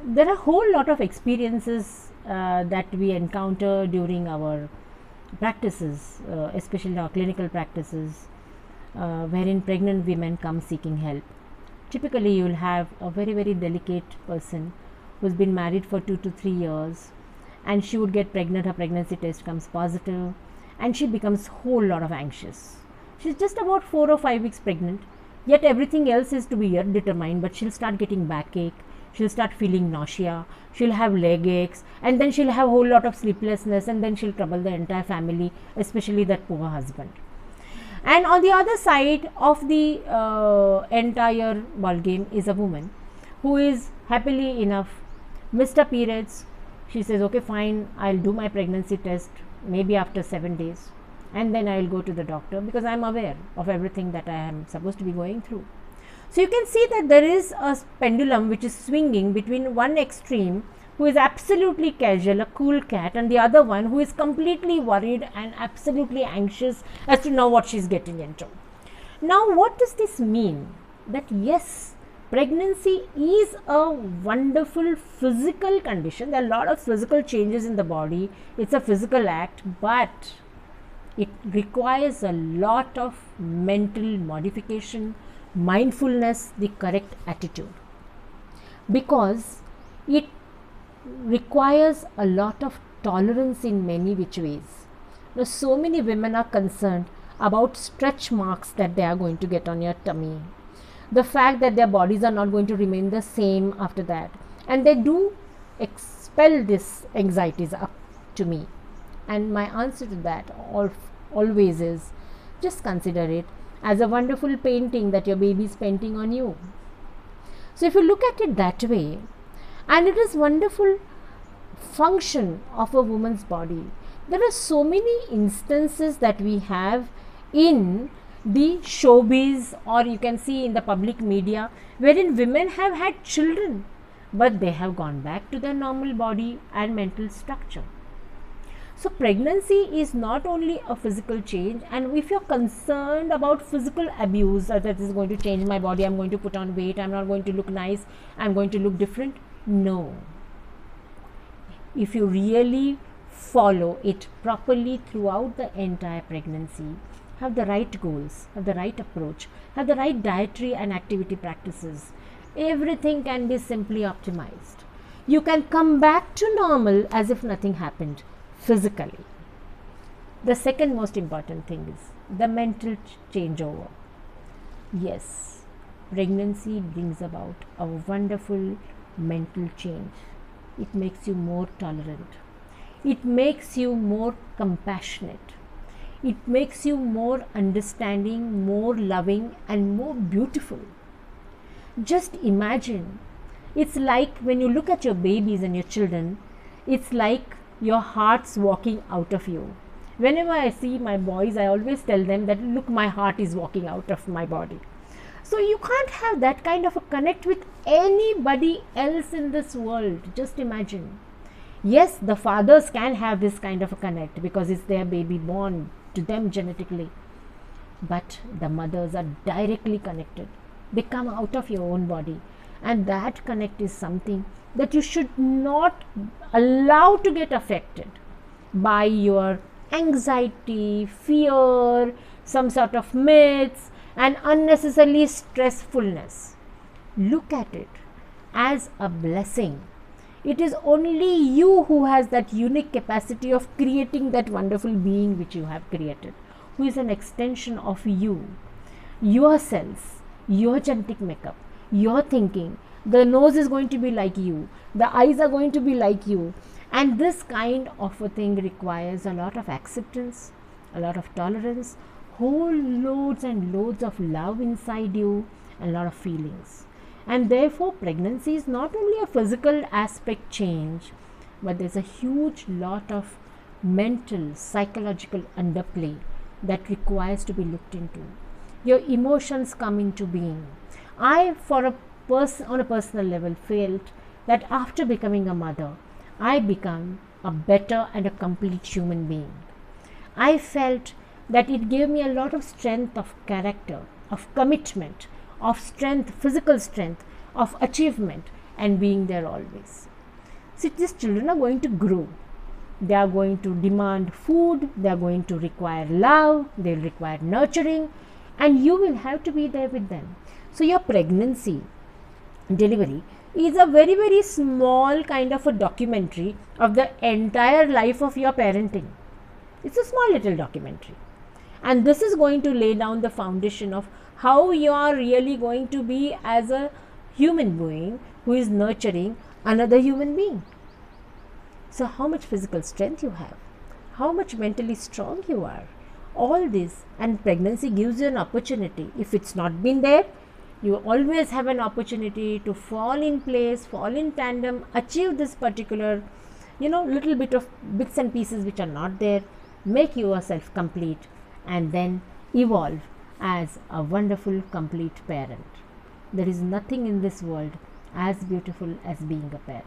there are a whole lot of experiences that we encounter during our practices, especially our clinical practices, wherein pregnant women come seeking help. Typically, you will have a very, very delicate person who's been married for 2 to 3 years, and she would get pregnant. Her pregnancy test comes positive, and she becomes whole lot of anxious. She's just about 4 or 5 weeks pregnant, yet everything else is to be determined. But she'll start getting backache, she'll start feeling nausea, she'll have leg aches, and then she'll have a whole lot of sleeplessness, and then she'll trouble the entire family, especially that poor husband. And on the other side of the entire ball game is a woman who is happily enough missed her periods. She says, okay, fine, I'll do my pregnancy test maybe after 7 days, and then I'll go to the doctor because I'm aware of everything that I am supposed to be going through. So you can see that there is a pendulum which is swinging between one extreme, who is absolutely casual, a cool cat, and the other one who is completely worried and absolutely anxious as to know what she's getting into. Now, what does this mean? That yes, pregnancy is a wonderful physical condition. There are a lot of physical changes in the body. It's a physical act, but it requires a lot of mental modification, mindfulness, the correct attitude, because it requires a lot of tolerance in many which ways. Now, so many women are concerned about stretch marks that they are going to get on your tummy, the fact that their bodies are not going to remain the same after that, and they do expel this anxieties up to me. And my answer to that always is, just consider it as a wonderful painting that your baby is painting on you. So if you look at it that way, and it is wonderful function of a woman's body. There are so many instances that we have in the showbiz, or you can see in the public media, wherein women have had children, but they have gone back to their normal body and mental structure. So pregnancy is not only a physical change, and if you're concerned about physical abuse, that is going to change my body, I'm going to put on weight, I'm not going to look nice, I'm going to look different. No. If you really follow it properly throughout the entire pregnancy, have the right goals, have the right approach, have the right dietary and activity practices, everything can be simply optimized. You can come back to normal as if nothing happened physically. The second most important thing is the mental changeover. Yes, pregnancy brings about a wonderful mental change. It makes you more tolerant. It makes you more compassionate. It makes you more understanding, more loving, and more beautiful. Just imagine, it's like when you look at your babies and your children, it's like your heart's walking out of you. Whenever I see my boys, I always tell them that, look, my heart is walking out of my body. So you can't have that kind of a connect with anybody else in this world. Just imagine. Yes, the fathers can have this kind of a connect because it's their baby born to them genetically. But the mothers are directly connected. They come out of your own body. And that connect is something that you should not allow to get affected by your anxiety, fear, some sort of myths, and unnecessarily stressfulness. Look at it as a blessing. It is only you who has that unique capacity of creating that wonderful being which you have created, who is an extension of you, your cells, your genetic makeup, your thinking. The nose is going to be like you, the eyes are going to be like you, and this kind of a thing requires a lot of acceptance, a lot of tolerance, whole loads and loads of love inside you, and a lot of feelings. And therefore pregnancy is not only a physical aspect change, but there's a huge lot of mental, psychological underplay that requires to be looked into. Your emotions come into being. I, on a personal level, felt that after becoming a mother, I become a better and a complete human being. I felt that it gave me a lot of strength of character, of commitment, of strength, physical strength, of achievement, and being there always. See, these children are going to grow. They are going to demand food, they are going to require love, they will require nurturing, and you will have to be there with them. So, your pregnancy, delivery is a very, very small kind of a documentary of the entire life of your parenting. It's a small little documentary. And this is going to lay down the foundation of how you are really going to be as a human being who is nurturing another human being. So, how much physical strength you have, how much mentally strong you are, all this, and pregnancy gives you an opportunity. If it's not been there, you always have an opportunity to fall in place, fall in tandem, achieve this particular, little bit of bits and pieces which are not there, make yourself complete, and then evolve as a wonderful, complete parent. There is nothing in this world as beautiful as being a parent.